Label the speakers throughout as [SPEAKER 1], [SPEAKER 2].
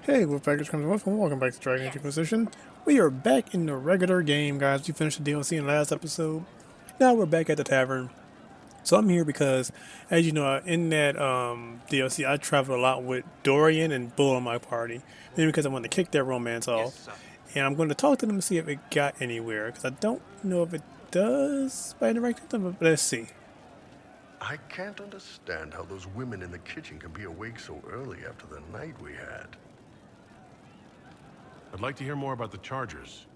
[SPEAKER 1] Hey, we're back at welcome back to Dragon Age Inquisition. We are back in the regular game, guys. We finished the DLC in the last episode. Now we're back at the tavern. So I'm here because, as you know, in that DLC, I traveled a lot with Dorian and Bull on my party. Maybe because I wanted to kick their romance off. And I'm going to talk to them and see if it got anywhere, because I don't know if it does by interacting with them, but let's see.
[SPEAKER 2] I can't understand how those women in the kitchen can be awake so early after the night we had.
[SPEAKER 3] I'd like to hear more about the Chargers.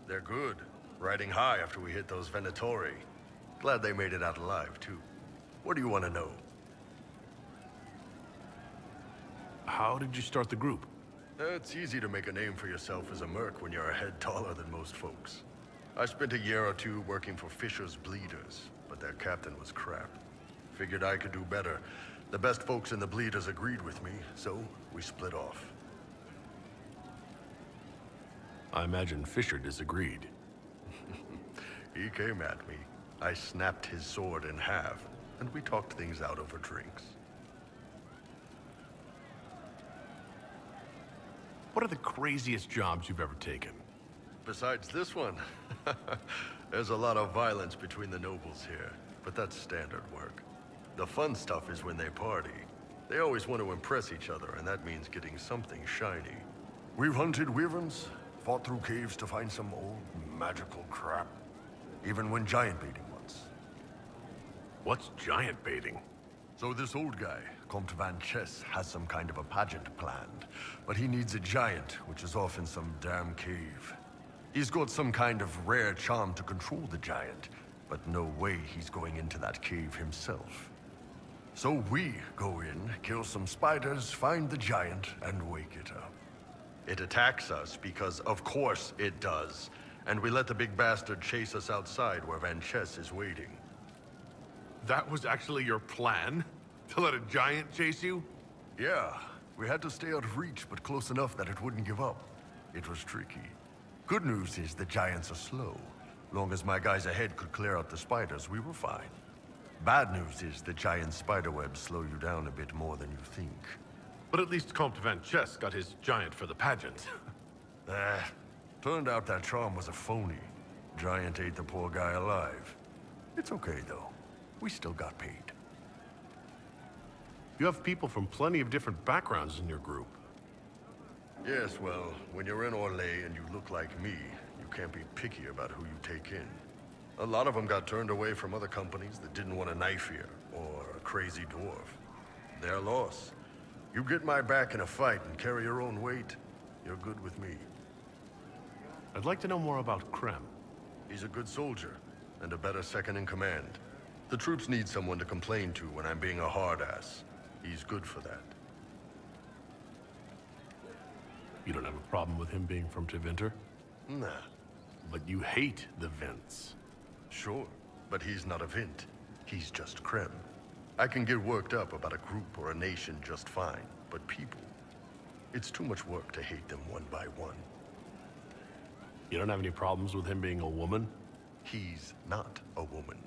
[SPEAKER 2] They're good. Riding high after we hit those Venatori. Glad they made it out alive, too. What do you want to know?
[SPEAKER 3] How did you start the group?
[SPEAKER 2] It's easy to make a name for yourself as a merc when you're a head taller than most folks. I spent a year or two working for Fisher's Bleeders, but their captain was crap. Figured I could do better. The best folks in the Bleeders agreed with me, so we split off.
[SPEAKER 3] I imagine Fisher disagreed.
[SPEAKER 2] He came at me. I snapped his sword in half, and we talked things out over drinks.
[SPEAKER 3] What are the craziest jobs you've ever taken?
[SPEAKER 2] Besides this one, there's a lot of violence between the nobles here, but that's standard work. The fun stuff is when they party. They always want to impress each other, and that means getting something shiny. We've hunted wyverns, fought through caves to find some old magical crap. Even went giant baiting once.
[SPEAKER 3] What's giant baiting?
[SPEAKER 2] So this old guy, Comte Van Chess, has some kind of a pageant planned. But he needs a giant, which is off in some damn cave. He's got some kind of rare charm to control the giant, but no way he's going into that cave himself. So we go in, kill some spiders, find the giant, and wake it up. It attacks us because, of course, it does. And we let the big bastard chase us outside where Van Chess is waiting.
[SPEAKER 3] That was actually your plan? To let a giant chase you?
[SPEAKER 2] Yeah, we had to stay out of reach, but close enough that it wouldn't give up. It was tricky. Good news is the giants are slow. Long as my guys ahead could clear out the spiders, we were fine. Bad news is the giant spiderwebs slow you down a bit more than you think.
[SPEAKER 3] But at least Comte Van Chess got his giant for the pageant.
[SPEAKER 2] Turned out that charm was a phony. Giant ate the poor guy alive. It's okay, though. We still got paid.
[SPEAKER 3] You have people from plenty of different backgrounds in your group.
[SPEAKER 2] Yes, well, when you're in Orlais and you look like me, you can't be picky about who you take in. A lot of them got turned away from other companies that didn't want a knife here, or a crazy dwarf. Their loss. You get my back in a fight and carry your own weight, you're good with me.
[SPEAKER 3] I'd like to know more about Krem.
[SPEAKER 2] He's a good soldier, and a better second in command. The troops need someone to complain to when I'm being a hard-ass. He's good for that.
[SPEAKER 3] You don't have a problem with him being from Tevinter?
[SPEAKER 2] Nah.
[SPEAKER 3] But you hate the Vints.
[SPEAKER 2] Sure, but he's not a Vint. He's just Krem. I can get worked up about a group or a nation just fine, but people... It's too much work to hate them one by one.
[SPEAKER 3] You don't have any problems with him being a woman?
[SPEAKER 2] He's not a woman.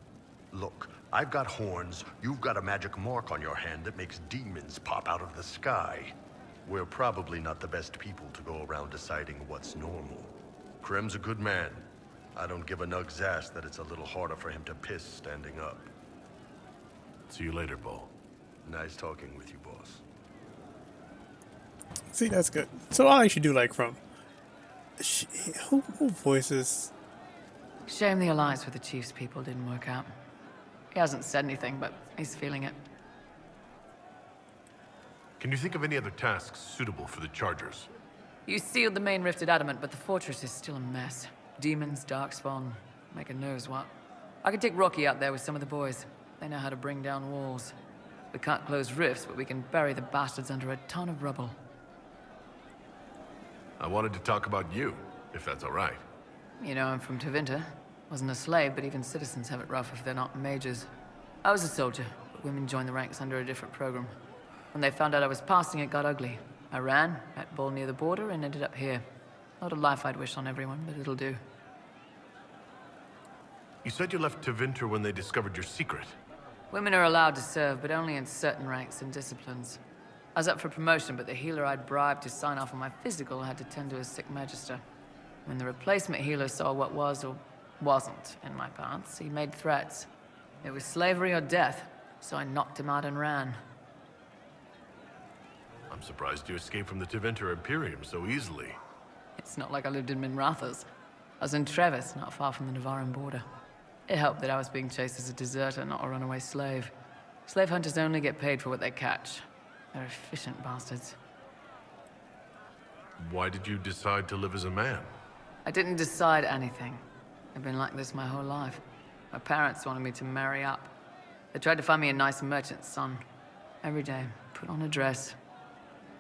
[SPEAKER 2] Look, I've got horns, you've got a magic mark on your hand that makes demons pop out of the sky. We're probably not the best people to go around deciding what's normal. Krem's a good man. I don't give a nug's ass that it's a little harder for him to piss standing up.
[SPEAKER 3] See you later, Bo.
[SPEAKER 2] Nice talking with you, boss.
[SPEAKER 1] See, that's good. So I actually do like from. Who voices?
[SPEAKER 4] Shame the alliance with the Chief's people didn't work out. He hasn't said anything, but he's feeling it.
[SPEAKER 3] Can you think of any other tasks suitable for the Chargers?
[SPEAKER 4] You sealed the main rifted adamant, but the fortress is still a mess. Demons, darkspawn, making knows what. I could take Rocky out there with some of the boys. They know how to bring down walls. We can't close rifts, but we can bury the bastards under a ton of rubble.
[SPEAKER 3] I wanted to talk about you, if that's all right.
[SPEAKER 4] You know, I'm from Tevinter. Wasn't a slave, but even citizens have it rough if they're not mages. I was a soldier, but women joined the ranks under a different program. When they found out I was passing, it got ugly. I ran, met Bull near the border, and ended up here. Not a life I'd wish on everyone, but it'll do.
[SPEAKER 3] You said you left Tevinter when they discovered your secret.
[SPEAKER 4] Women are allowed to serve, but only in certain ranks and disciplines. I was up for promotion, but the healer I'd bribed to sign off on my physical had to tend to a sick magister. When the replacement healer saw what was or wasn't in my paths, he made threats. It was slavery or death, so I knocked him out and ran.
[SPEAKER 3] I'm surprised you escaped from the Tevinter Imperium so easily.
[SPEAKER 4] It's not like I lived in Minrathous. I was in Trevis, not far from the Navaran border. It helped that I was being chased as a deserter, not a runaway slave. Slave hunters only get paid for what they catch. They're efficient bastards.
[SPEAKER 3] Why did you decide to live as a man?
[SPEAKER 4] I didn't decide anything. I've been like this my whole life. My parents wanted me to marry up. They tried to find me a nice merchant's son. Every day, put on a dress,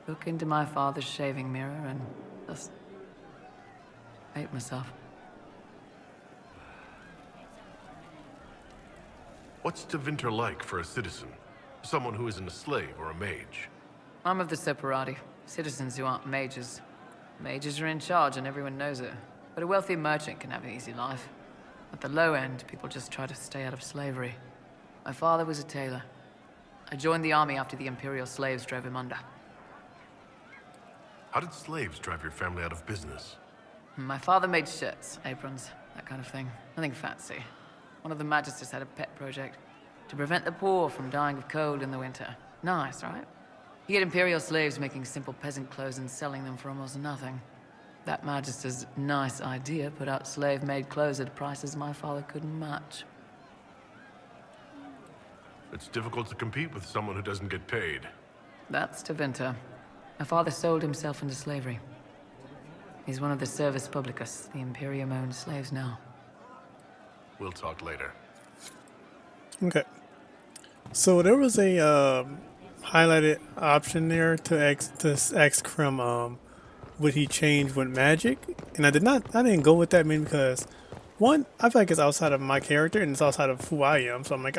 [SPEAKER 4] look into my father's shaving mirror, and just hate myself.
[SPEAKER 3] What's Tevinter like for a citizen? Someone who isn't a slave or a mage?
[SPEAKER 4] I'm of the Separati, citizens who aren't mages. Mages are in charge and everyone knows it. But a wealthy merchant can have an easy life. At the low end, people just try to stay out of slavery. My father was a tailor. I joined the army after the Imperial slaves drove him under.
[SPEAKER 3] How did slaves drive your family out of business?
[SPEAKER 4] My father made shirts, aprons, that kind of thing. Nothing fancy. One of the magisters had a pet project to prevent the poor from dying of cold in the winter. Nice, right? He had Imperial slaves making simple peasant clothes and selling them for almost nothing. That magister's nice idea put out slave-made clothes at prices my father couldn't match.
[SPEAKER 3] It's difficult to compete with someone who doesn't get paid.
[SPEAKER 4] That's Tevinter. My father sold himself into slavery. He's one of the Servus Publicus, the Imperium-owned slaves now.
[SPEAKER 3] We'll talk later.
[SPEAKER 1] Okay. So there was a highlighted option there to ask Krim would he change with magic, and I didn't go with that mainly because one, I feel like it's outside of my character and it's outside of who I am. So I'm like,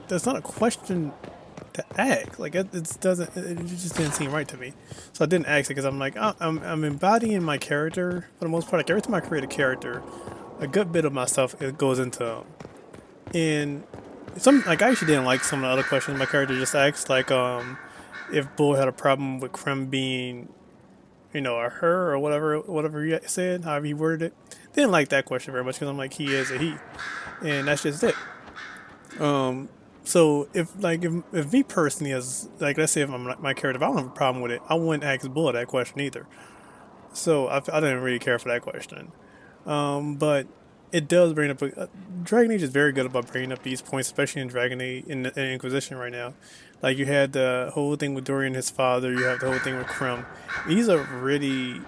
[SPEAKER 1] that's not a question to ask. Like it just didn't seem right to me. So I didn't ask it because I'm like, I'm embodying my character for the most part. Like every time I create a character, a good bit of myself it goes into and some like I actually didn't like some of the other questions my character just asked, like if Bull had a problem with Krim being, a her or whatever he said, however he worded it. Didn't like that question very much because I'm like, he is a he, and that's just it. So if me personally, as like let's say if I'm my character, if I don't have a problem with it, I wouldn't ask Bull that question either. So I didn't really care for that question. But it does bring up Dragon Age is very good about bringing up these points, especially in Dragon Age in Inquisition right now. Like you had the whole thing with Dorian, his father. You have the whole thing with Krim. These are really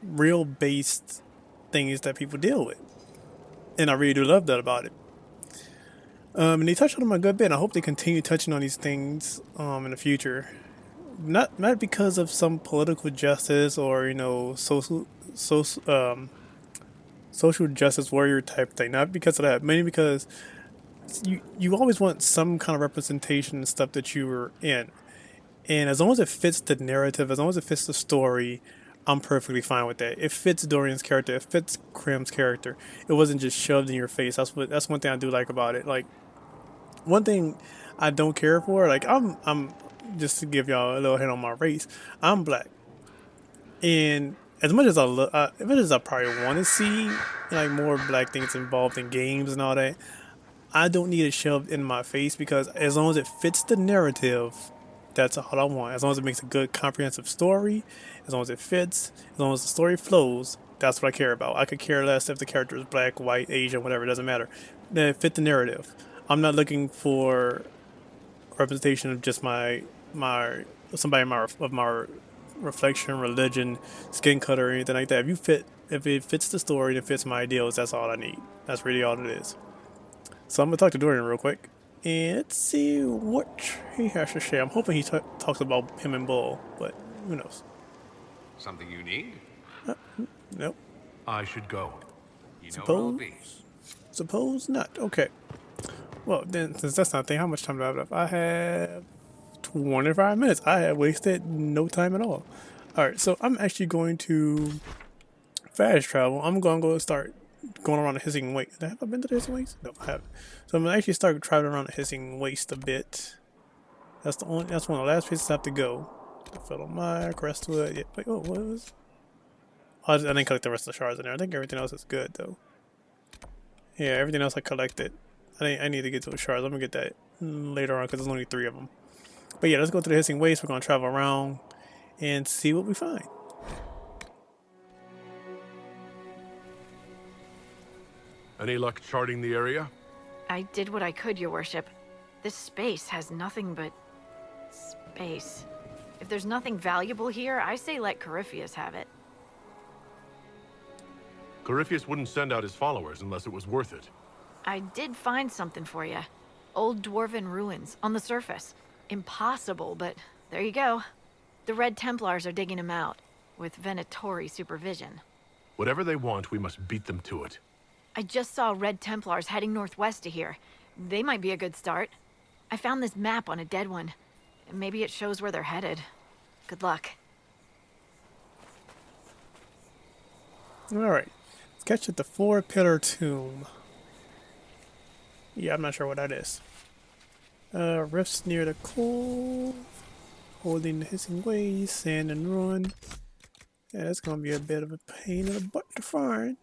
[SPEAKER 1] real based things that people deal with, and I really do love that about it. And they touched on them a good bit. I hope they continue touching on these things in the future. Not because of some political justice or social justice warrior type thing. Not because of that. Mainly because you always want some kind of representation and stuff that you were in. And as long as it fits the narrative, as long as it fits the story, I'm perfectly fine with that. It fits Dorian's character. It fits Krim's character. It wasn't just shoved in your face. That's one thing I do like about it. Like one thing I don't care for. Like I'm just to give y'all a little hint on my race. I'm black, and as much as I probably want to see like more black things involved in games and all that, I don't need it shoved in my face because as long as it fits the narrative, that's all I want. As long as it makes a good comprehensive story, as long as it fits, as long as the story flows, that's what I care about. I could care less if the character is black, white, Asian, whatever, it doesn't matter. Then it fit the narrative. I'm not looking for representation of just somebody of my reflection, religion, skin color, or anything like that. If it fits the story and it fits my ideals, that's all I need. That's really all it is. So I'm gonna talk to Dorian real quick and let's see what he has to share. I'm hoping he talks about him and Bull, but who knows?
[SPEAKER 5] Something you need?
[SPEAKER 1] Nope.
[SPEAKER 3] I should go.
[SPEAKER 5] You know what it'll be.
[SPEAKER 1] Suppose not. Okay. Well, then, since that's not a thing, how much time do I have left? I have 25 minutes. I have wasted no time at all. Alright, so I'm actually going to fast travel. I'm going to go start going around the Hissing Waste. Have I been to the Hissing Waste? No, I haven't. So I'm going to actually start traveling around the Hissing Waste a bit. That's one of the last places I have to go. The Fellow Mire, Crestwood. Yeah, wait, oh, what was? Oh, I didn't collect the rest of the shards in there. I think everything else is good though. Yeah, everything else I collected. I need to get those shards. I'm gonna get that later on because there's only 3 of them. But yeah, let's go to the Hissing Waste. We're gonna travel around and see what we find.
[SPEAKER 3] Any luck charting the area?
[SPEAKER 6] I did what I could, your worship. This space has nothing but space. If there's nothing valuable here, I say let Corypheus have it.
[SPEAKER 3] Corypheus wouldn't send out his followers unless it was worth it.
[SPEAKER 6] I did find something for you. Old dwarven ruins on the surface. Impossible, but there you go. The Red Templars are digging them out, with Venatori supervision.
[SPEAKER 3] Whatever they want, we must beat them to it.
[SPEAKER 6] I just saw Red Templars heading northwest to here. They might be a good start. I found this map on a dead one. Maybe it shows where they're headed. Good luck.
[SPEAKER 1] Alright. Sketch at the 4-pillar tomb. Yeah, I'm not sure what that is. Rifts near the cove. Holding the Hissing Waste, sand and ruin. Yeah, that's gonna be a bit of a pain in the butt to find.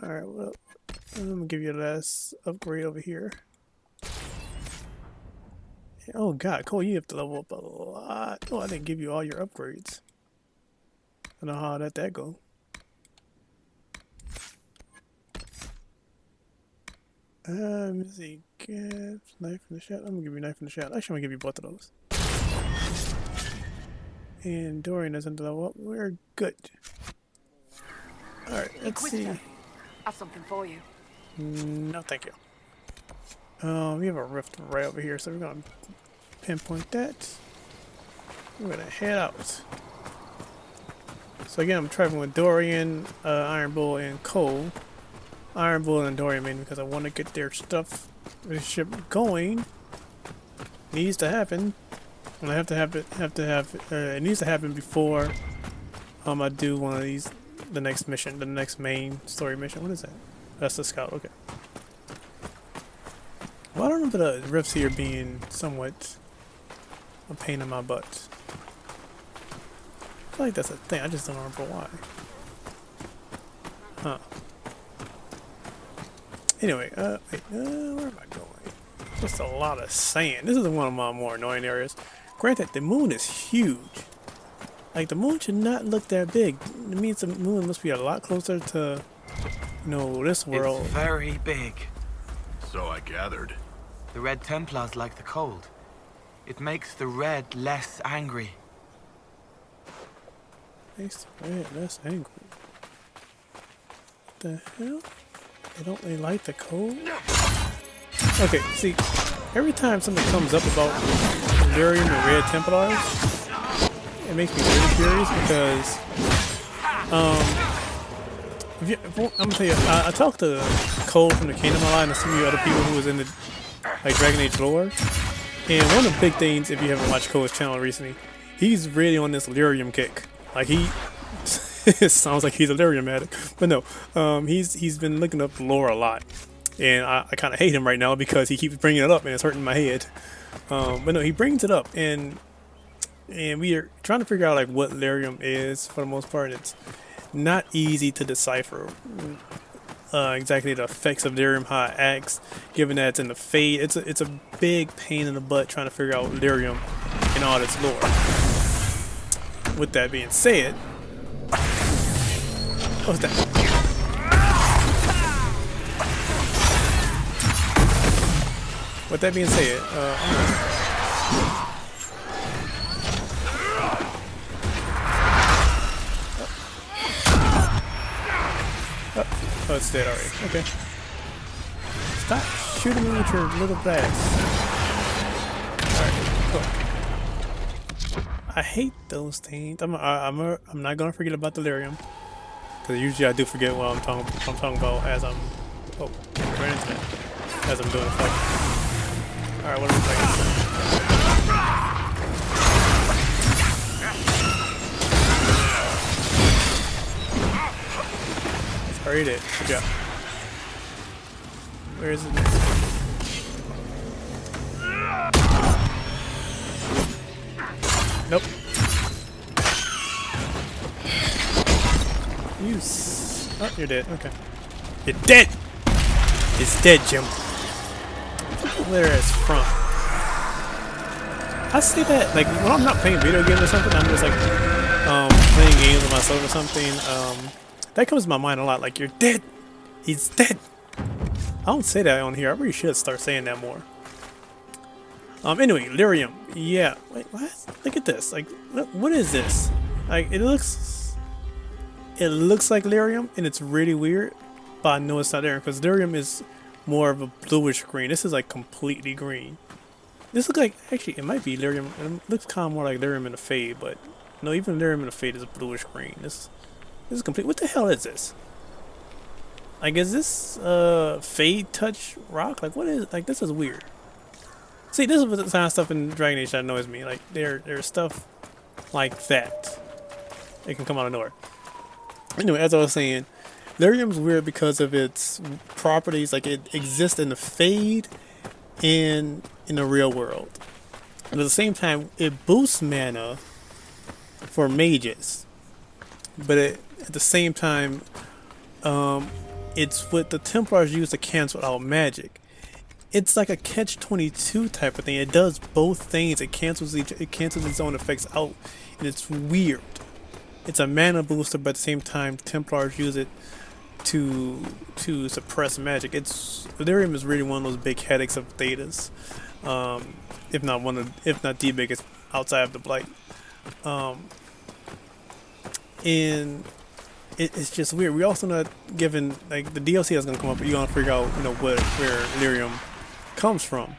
[SPEAKER 1] Alright, well, I'm gonna give you a last upgrade over here. Oh god, Cole, you have to level up a lot. Oh, I didn't give you all your upgrades. I don't know how that go. Let me see. Gaps, knife in the shot. I'm gonna give you knife in the shot. Actually, I'm gonna give you both of those. And Dorian doesn't level up. We're good. Alright, let's see.
[SPEAKER 7] I have something for you.
[SPEAKER 1] No, thank you. We have a rift right over here, so we're gonna pinpoint that. We're gonna head out. So again, I'm traveling with Dorian, Iron Bull, and Cole. Iron Bull and Dorian mainly because I want to get their stuff, the ship going. Needs to happen. And I have to have it. It needs to happen before I do one of these. The next mission, the next main story mission. What is that? That's the scout. Okay. Well, I don't remember the rifts here being somewhat a pain in my butt. I feel like that's a thing. I just don't remember why. Huh. Anyway, wait, where am I going? Just a lot of sand. This is one of my more annoying areas. Granted, the moon is huge. Like, the moon should not look that big. It means the moon must be a lot closer to, you know, this world.
[SPEAKER 8] It's very big.
[SPEAKER 3] So I gathered.
[SPEAKER 8] The Red Templars like the cold. It makes the red less angry.
[SPEAKER 1] Makes the red less angry. What the hell? They like the cold? Okay, see, every time something comes up about Lyrium and Red Templars, it makes me really curious because, I'm gonna tell you, I talked to Cole from the Kingdom Online and some of you other people who was in the, like, Dragon Age lore, and one of the big things, if you haven't watched Cole's channel recently, he's really on this Lyrium kick. Like, he... it sounds like he's a lyrium addict, but no. He's been looking up the lore a lot, and I kind of hate him right now because he keeps bringing it up and it's hurting my head. But no, he brings it up, and we are trying to figure out like what lyrium is for the most part. It's not easy to decipher exactly the effects of lyrium, how it acts, given that it's in the fade. It's a big pain in the butt trying to figure out lyrium and all its lore. With that being said. What's that? With that being said, oh, it's dead already. Okay. Stop shooting me with your little blast. Alright, cool. I hate those things. I'm not gonna forget about the lyrium. Because usually I do forget what I'm talking about as I'm right into that. As I'm doing a fight. Alright, what are we fighting? It's already dead. Good job. Where is it next? Nope. Oh, you're dead. Okay. You're dead! It's dead, Jim. Where it's from. I say that, like, when I'm not playing video games or something, I'm just, like, playing games with myself or something, that comes to my mind a lot, like, you're dead! He's dead! I don't say that on here. I really should start saying that more. Anyway, lyrium. Yeah. Wait, what? Look at this. Like, what is this? Like, it looks like lyrium, and it's really weird, but I know it's not lyrium, because lyrium is more of a bluish green. This is, like, completely green. This looks like, actually, it might be lyrium. It looks kind of more like lyrium in the fade, but no, even lyrium in the fade is a bluish green. This is complete. What the hell is this? Like, is this fade touch rock? Like, what is? Like, this is weird. See, this is the kind of stuff in Dragon Age that annoys me. Like, there's stuff like that. It can come out of nowhere. Anyway, as I was saying, lyrium's weird because of its properties. Like, it exists in the fade and in the real world. And at the same time, it boosts mana for mages. But at the same time, it's what the Templars use to cancel out magic. It's like a catch-22 type of thing. It does both things. It cancels its own effects out, and it's weird. It's a mana booster, but at the same time, Templars use it to suppress magic. Lyrium is really one of those big headaches of Thedas, if not the biggest outside of the Blight. And it's just weird. We also not given, like, the DLC that's gonna come up. You're gonna figure out, where lyrium comes from,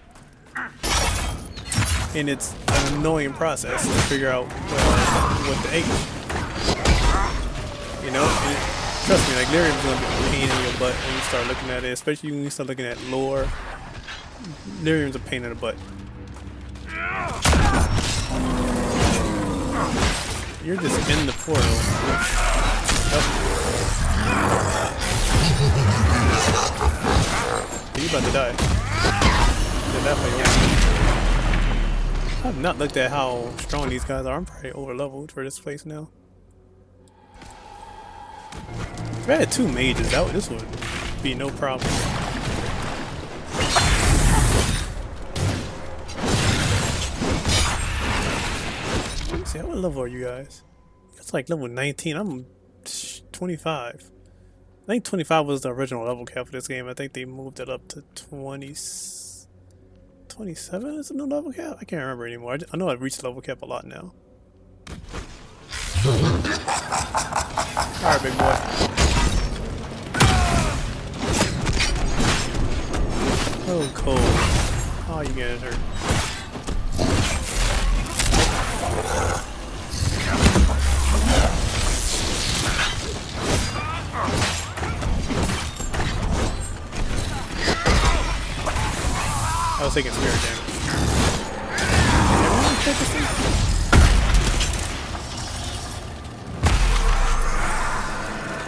[SPEAKER 1] and it's an annoying process to figure out what the H. And trust me, like, lyrium's gonna be a pain in your butt when you start looking at it, especially when you start looking at lore. Lyrium's a pain in the butt. You're just in the portal. Yep. You about to die. That way. I've not looked at how strong these guys are. I'm probably over leveled for this place now. If I had 2 mages, this would be no problem. Let me see, what level are you guys? It's like level 19. I'm 25. I think 25 was the original level cap for this game. I think they moved it up to 27 is the new level cap? I can't remember anymore. I know I've reached level cap a lot now. Alright, big boy. Oh, cold. Oh, you getting hurt. I was taking spirit damage.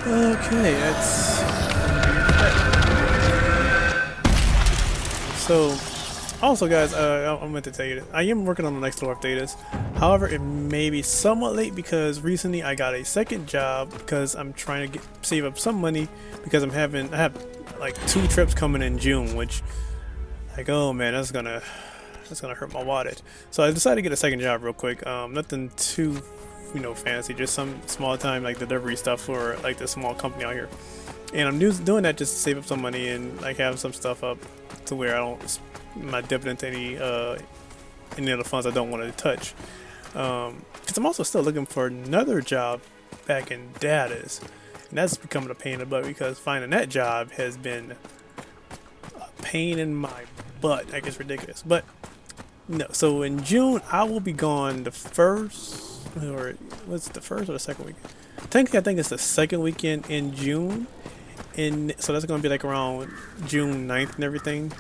[SPEAKER 1] Okay, that's... So, also guys, I meant to tell you this. I am working on the next lore of Thedas. However, it may be somewhat late because recently I got a second job because I'm trying to save up some money because I have like 2 trips coming in June, which, like, oh man, that's gonna hurt my wallet. So I decided to get a second job real quick. Nothing too, fancy, just some small time like delivery stuff for like this small company out here. And I'm doing that just to save up some money and like have some stuff up to where I'm not dipping into any other funds I don't want to touch. Because I'm also still looking for another job back in Dallas, and that's becoming a pain in the butt because finding that job has been a pain in my butt. Like, it's ridiculous. But no, so in June I will be gone the first, or what's the first or the second weekend? Technically, I think it's the second weekend in June, and so that's going to be like around June 9th and everything.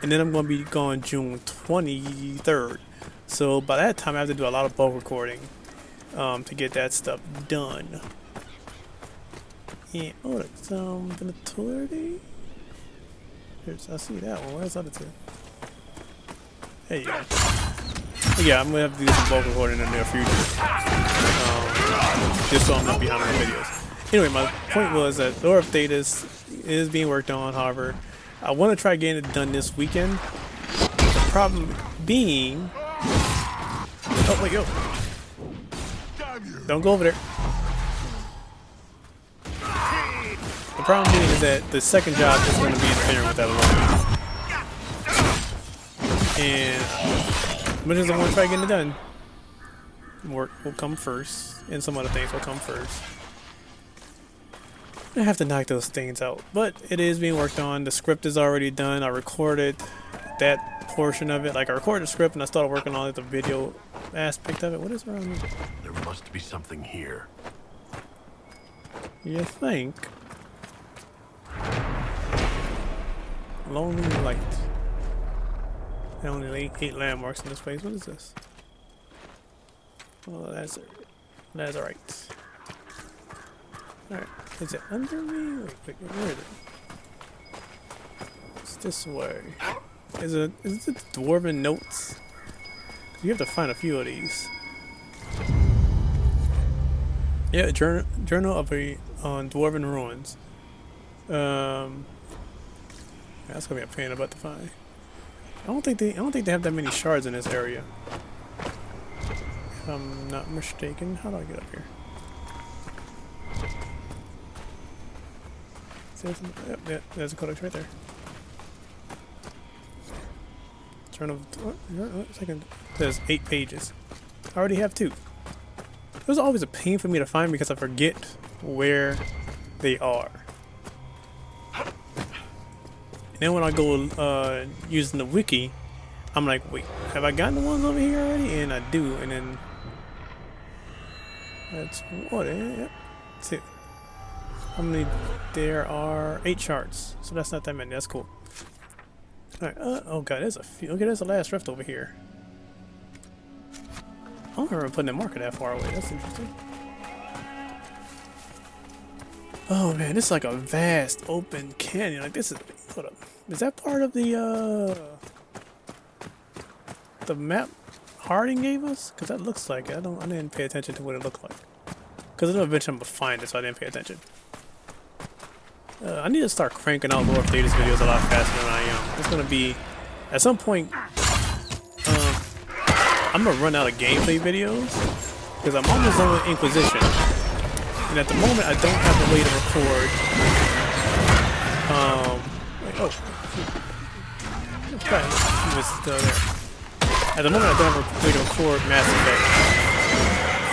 [SPEAKER 1] And then I'm going to be gone June 23rd. So by that time I have to do a lot of bulk recording to get that stuff done. And oh, that's Venatority. I see that one. Where's the other 2? There you go. Yeah, I'm gonna have to do some bulk recording in the near future, just so I'm not behind on the videos. Anyway, my point was that Lore of Thetis is being worked on. However, I want to try getting it done this weekend. The problem being, oh wait, yo, don't go over there. The problem being is that the second job is going to be interfering with that alone. And as much as I want to try getting it done, work will come first, and some other things will come first. I have to knock those things out, but it is being worked on. The script is already done. I recorded that portion of it. Like, I recorded the script and I started working on the video aspect of it. What is around here?
[SPEAKER 2] There must be something here.
[SPEAKER 1] You think? Lonely light. There are only 8 landmarks in this place. What is this? Oh, that's alright. Alright, is it under me? Wait, where is it? It's this way. Is it Dwarven Notes? You have to find a few of these. Yeah, Journal of on Dwarven Ruins. That's gonna be a pain about to find. I don't think they have that many shards in this area. If I'm not mistaken. How do I get up here? Yep, there's a codex right there. Journal of second. There's 8 pages. I already have 2. It was always a pain for me to find because I forget where they are. And then when I go using the wiki, I'm like, wait, have I gotten the ones over here already? And I do, and then that's what? Yep, 2. How many? There are 8 shards, so that's not that many. That's cool. All right. Oh god, there's a few. Okay, there's the last rift over here. I don't remember putting a marker that far away. That's interesting. Oh man, this is like a vast open canyon. Like this is. Hold up. Is that part of the map Harding gave us? Because that looks like it. I didn't pay attention to what it looked like. Because I know eventually I'm gonna find it, so I didn't pay attention. I need to start cranking out Lore of Thetis videos a lot faster than I am. It's gonna be at some point. I'm gonna run out of gameplay videos because I'm almost done with Inquisition, and at the moment I don't have a way to record. Okay, there. At the moment I don't have a way to record Mass Effect,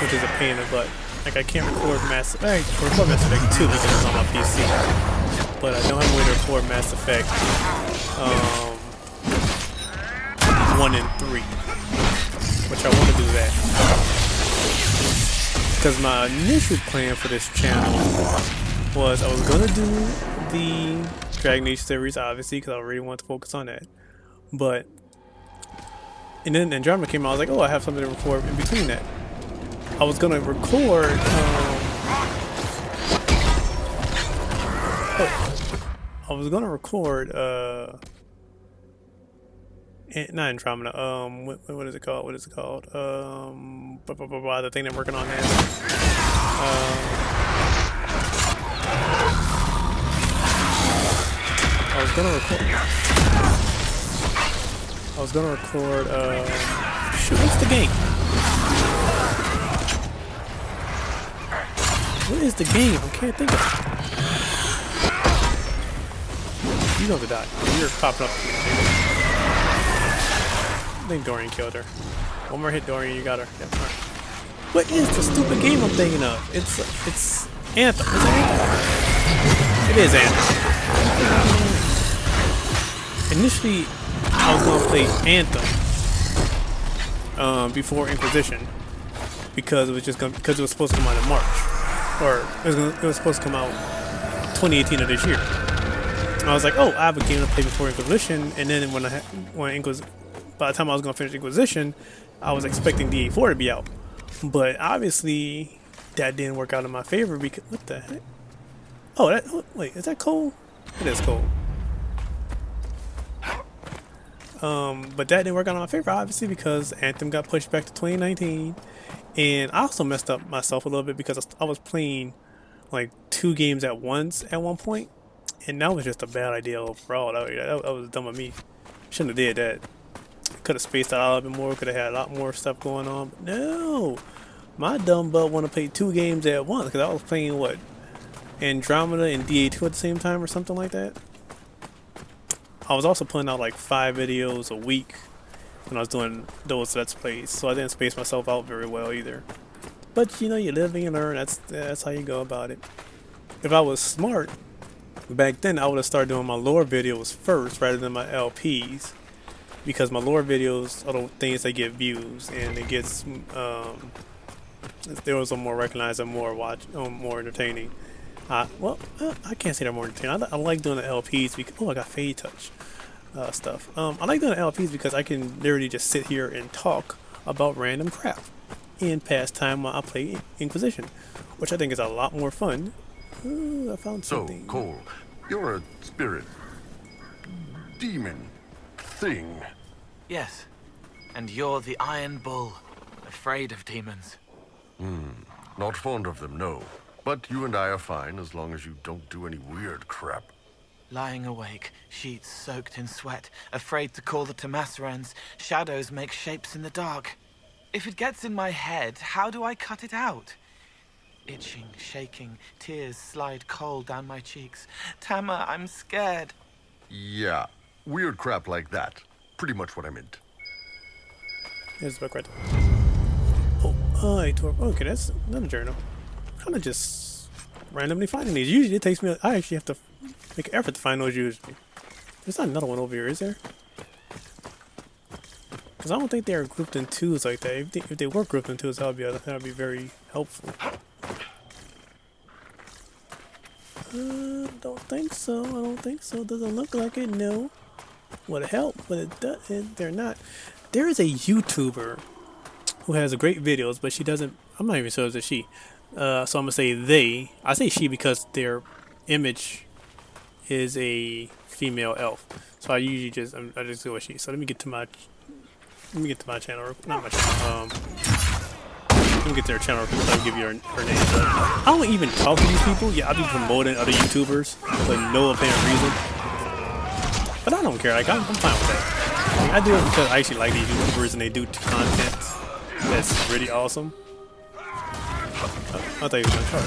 [SPEAKER 1] which is a pain in the butt. Like I can't record Mass Effect. I can record Mass Effect 2 because it's on my PC, but I don't have a way to record Mass Effect 1 and 3. Which I want to do that. Because my initial plan for this channel was I was going to do the Dragon Age series, obviously, because I really want to focus on that. But, and then Andromeda came out, I was like, oh, I have something to record in between that. I was going to record, not Andromeda. What is it called? What is it called? The thing they're working on now. I was gonna record. Shoot, what's the game? What is the game? I can't think of it. You know the dot. You're popping up. I think Dorian killed her. One more hit, Dorian, you got her. Yep, right. What is the stupid game I'm thinking of? It's Anthem. Is it Anthem? It is Anthem. Initially, I was going to play Anthem before Inquisition because it was supposed to come out in March, or it was supposed to come out 2018 of this year. I was like, oh, I have a game to play before Inquisition, and then by the time I was going to finish Inquisition, I was expecting DA4 to be out. But obviously, that didn't work out in my favor because, what the heck? Oh, wait, is that coal? It is coal. But that didn't work out in my favor, obviously, because Anthem got pushed back to 2019. And I also messed up myself a little bit because I was playing like 2 games at once at one point, and that was just a bad idea overall. That was dumb of me. Shouldn't have did that. Could have spaced out a little bit more. Could have had a lot more stuff going on. But no, my dumb butt want to play 2 games at once because I was playing what, Andromeda and DA2 at the same time or something like that. I was also putting out like 5 videos a week when I was doing those Let's Plays, so I didn't space myself out very well either. But you know, you live and you learn. That's how you go about it. If I was smart back then, I would have started doing my lore videos first rather than my LPs, because my lore videos are the things that get views and it gets there was a more recognized and more more entertaining. Well, I can't say they're more entertaining. I like doing the LPs because I got fade touch stuff. I like doing the LPs because I can literally just sit here and talk about random crap in pastime while I play Inquisition, which I think is a lot more fun. Ooh, I found something.
[SPEAKER 2] So, Cole, you're a spirit, demon, thing.
[SPEAKER 8] Yes. And you're the Iron Bull, afraid of demons.
[SPEAKER 2] Not fond of them, no. But you and I are fine as long as you don't do any weird crap.
[SPEAKER 8] Lying awake, sheets soaked in sweat, afraid to call the Tomaserans, shadows make shapes in the dark. If it gets in my head, how do I cut it out? Itching, shaking, tears slide cold down my cheeks. Tama, I'm scared.
[SPEAKER 2] Yeah, weird crap like that. Pretty much what I meant.
[SPEAKER 1] Here's the book right there. Oh, okay, that's another journal. I'm kind of just randomly finding these. Usually it takes me, I actually have to make an effort to find those usually. There's not another one over here, is there? Because I don't think they are grouped in 2s like that. If they were grouped in 2s, that would be very helpful. Don't think so. I don't think so. Doesn't look like it. No. Would help, but it doesn't. They're not. There is a YouTuber who has great videos, but she doesn't. I'm not even sure if it's a she. So I'm gonna say they. I say she because their image is a female elf. So I usually I just go with she. So let me get to my channel. Not my channel. Let me get to their channel real quick so I can give you her name. I don't even talk to these people. Yeah, I'll be promoting other YouTubers for no apparent reason. But I don't care. Like I'm fine with that. Like, I do it because I actually like these YouTubers and they do content that's really awesome. I thought he was gonna charge.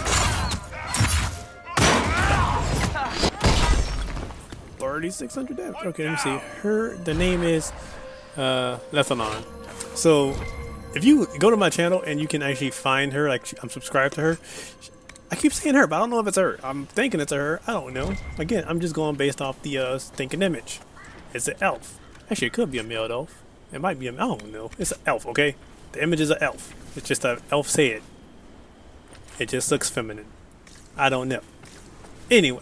[SPEAKER 1] 3,600 damage. Okay, let me see. The name is Lethanon. So if you go to my channel and you can actually find her, like I'm subscribed to her. I keep saying her, but I don't know if it's her. I'm thinking it's her. I don't know. Again, I'm just going based off the thinking image. It's an elf. Actually, it could be a male elf. It might be I don't know. It's an elf, okay? The image is an elf. It's just an elf's head. It just looks feminine. I don't know. Anyway,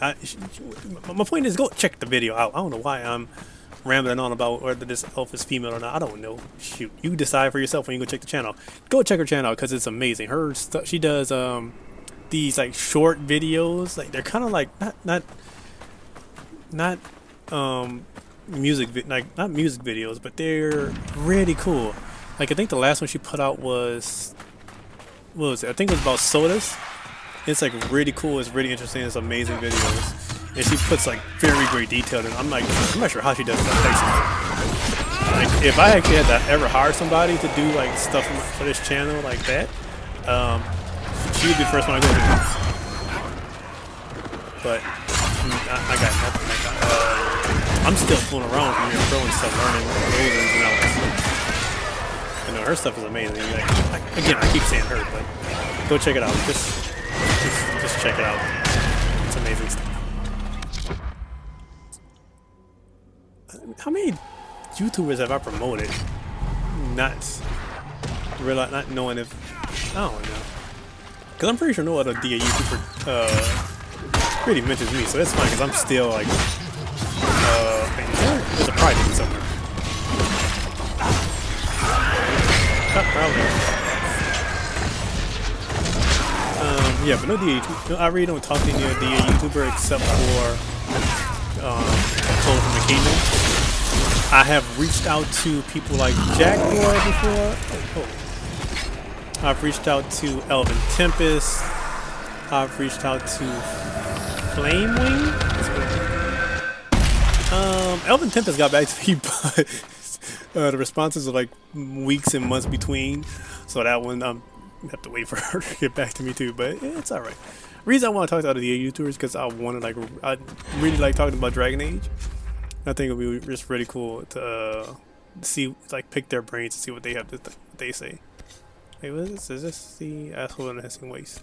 [SPEAKER 1] my point is go check the video out. I don't know why I'm rambling on about whether this elf is female or not. I don't know. Shoot, you decide for yourself when you go check the channel. Go check her channel because it's amazing. Her stuff, she does these like short videos. Like they're kind of like not music videos, but they're really cool. Like I think the last one she put out was, what was it? I think it was about sodas. It's like really cool. It's really interesting. It's amazing videos, and she puts like very great detail in. I'm not sure how she does that. Like if I actually had to ever hire somebody to do like stuff for this channel like that, she would be the first one I go to. But I got nothing. I'm still fooling around from here, throwing stuff, learning those ins and outs. You know, her stuff is amazing. Like, again, I keep saying her, but go check it out. Just check it out. It's amazing stuff. How many YouTubers have I promoted? Not knowing if I don't know. Cause I'm pretty sure no other DA YouTuber really mentions me, so that's fine. Cause I'm still like there's a project somewhere. Probably. Yeah, but no DA. I really don't talk to any DA YouTuber except for Cole from the Kingdom. I have reached out to people like Jackboy before. I've reached out to Elven Tempest. I've reached out to Flamewing. Elven Tempest got back to me, but the responses are like weeks and months between. So that one, I have to wait for her to get back to me too. But it's all right. Reason I want to talk to other YouTubers because I want to I really like talking about Dragon Age. I think it would be just really cool to see, like, pick their brains and see what they have to what they say. Wait, what is this? Is this the asshole in the hissing waste?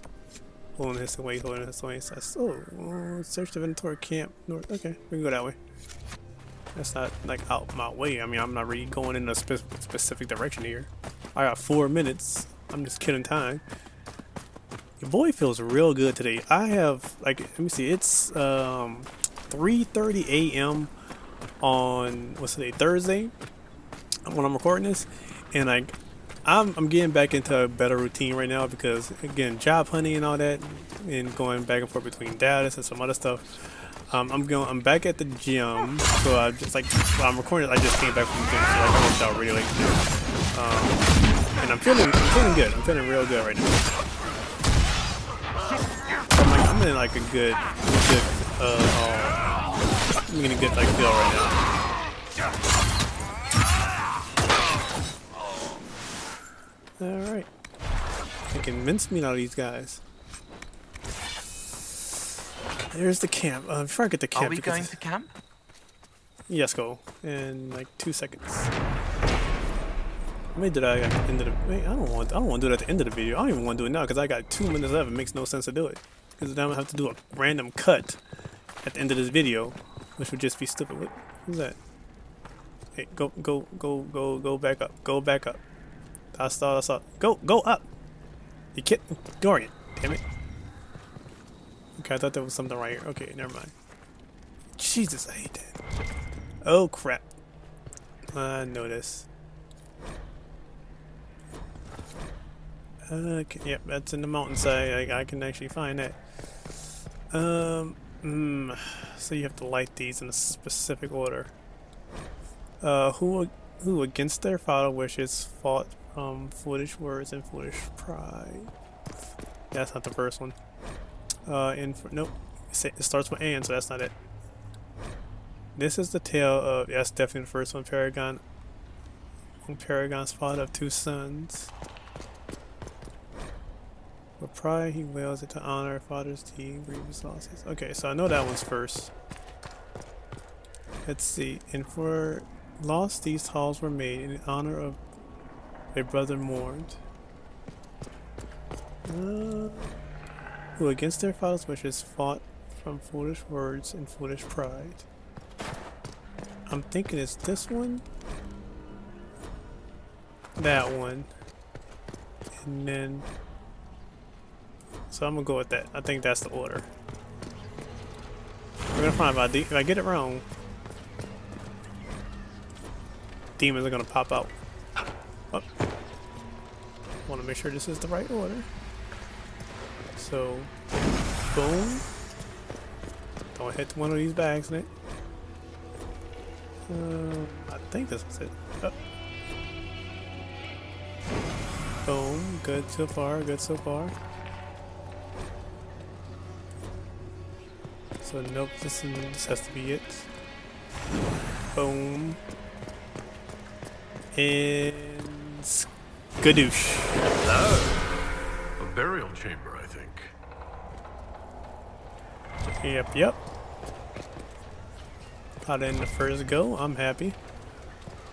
[SPEAKER 1] Hole in the hissing waste, hole in the hissing waste. That's, search the inventory camp north. Okay, we can go that way. That's not like out my way. I mean, I'm not really going in a specific direction here. I got 4 minutes. I'm just killing time. Your boy feels real good today. I have, like, let me see. It's 3:30 a.m. on what's today, Thursday, when I'm recording this, and like I'm getting back into a better routine right now because again, job hunting and all that, and going back and forth between Dallas and some other stuff. I'm back at the gym, so I just like while I'm recording, I just came back from the gym, so like I worked out really late today. And I'm feeling good. I'm feeling real good right now. I'm in like a good I'm getting a good like feel right now. Alright. Making mincemeat out of these guys. There's the camp. Before I get the camp.
[SPEAKER 8] Are we going to camp?
[SPEAKER 1] Yes, go. In like 2 seconds. Maybe did I at the end of the wait, I don't want to do it at the end of the video. I don't even want to do it now because I got 2 minutes left. It makes no sense to do it. Because then I'm gonna have to do a random cut at the end of this video, which would just be stupid. Who's that? Hey, go back up. Go back up. I saw. Go up. You can't. Dorian. Damn it. Okay, I thought there was something right here. Okay, never mind. Jesus, I hate that. Oh crap. I know this. Okay, yep, that's in the mountainside. I can actually find that. So you have to light these in a specific order. Who against their father wishes fought from foolish words and foolish pride. That's not the first one. Nope. It starts with "and," so that's not it. This is the tale of, yeah, that's definitely the first one. Paragon's father of 2 sons. With pride he wails it to honor father's deed, grievous losses. Okay, so I know that one's first. Let's see. And for loss these halls were made in honor of a brother mourned. Who against their father's wishes fought from foolish words and foolish pride. I'm thinking it's this one, that one, and then so I'm gonna go with that. I think that's the order. We're gonna find out if I get it wrong, demons are gonna pop out. Oh. Want to make sure this is the right order. So, boom. Don't hit one of these by accident. I think this is it. Oh. Boom. Good so far. Good so far. So nope. This has to be it. Boom. And skadoosh.
[SPEAKER 3] Hello. A burial chamber, I think.
[SPEAKER 1] Yep. Got in the first go. I'm happy.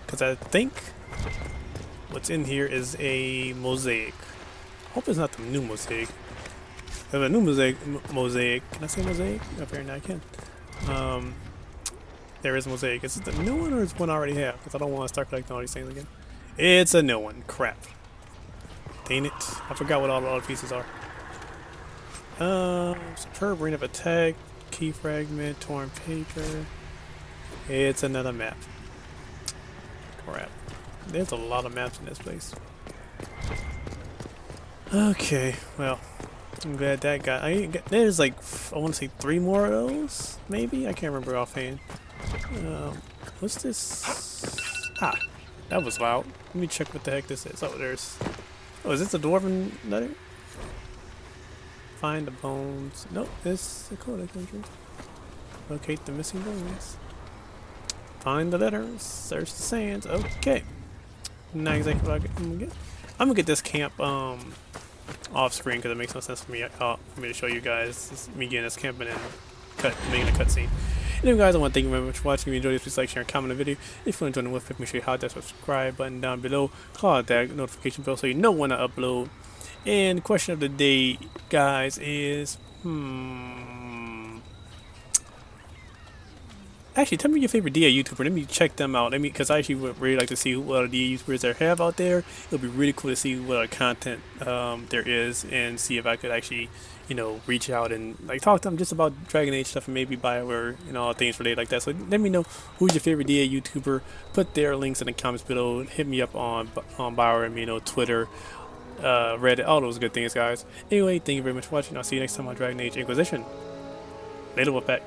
[SPEAKER 1] Because I think what's in here is a mosaic. Hope it's not the new mosaic. If a new mosaic. Can I say mosaic? Apparently I can. There is mosaic. Is it the new one or is one I already have? Because I don't want to start collecting all these things again. It's a new one. Crap. Dang it. I forgot what all the other pieces are. Superb ring of attack. Key fragment. Torn paper. It's another map. Crap. There's a lot of maps in this place. Okay. Well. I'm glad that got. There's like, I want to say 3 more of those, maybe. I can't remember offhand. What's this? Ah, that was loud. Let me check what the heck this is. Oh, there's... Oh, is this a dwarven letter? Find the bones. Nope, it's a codex entry. Locate the missing bones. Find the letters. Search the sands. Okay. Not exactly what I'm gonna get. I'm gonna get this camp off screen because it makes no sense for me to show you guys me getting this camp and then making a cutscene. Anyway, guys, I want to thank you very much for watching. If you enjoyed this, please like, share, and comment the video. If you want to join the Wolf, make sure you hit that subscribe button down below. Call that notification bell so you know when I upload. And the question of the day, guys, is actually, tell me your favorite DA YouTuber. Let me check them out. Because I actually would really like to see what other DA YouTubers there have out there. It'll be really cool to see what other content there is, and see if I could actually, you know, reach out and like talk to them just about Dragon Age stuff and maybe BioWare and all things related like that. So let me know who's your favorite DA YouTuber. Put their links in the comments below. Hit me up on BioWare, you know, Twitter, Reddit, all those good things, guys. Anyway, thank you very much for watching. I'll see you next time on Dragon Age Inquisition. Later, Wolfpack.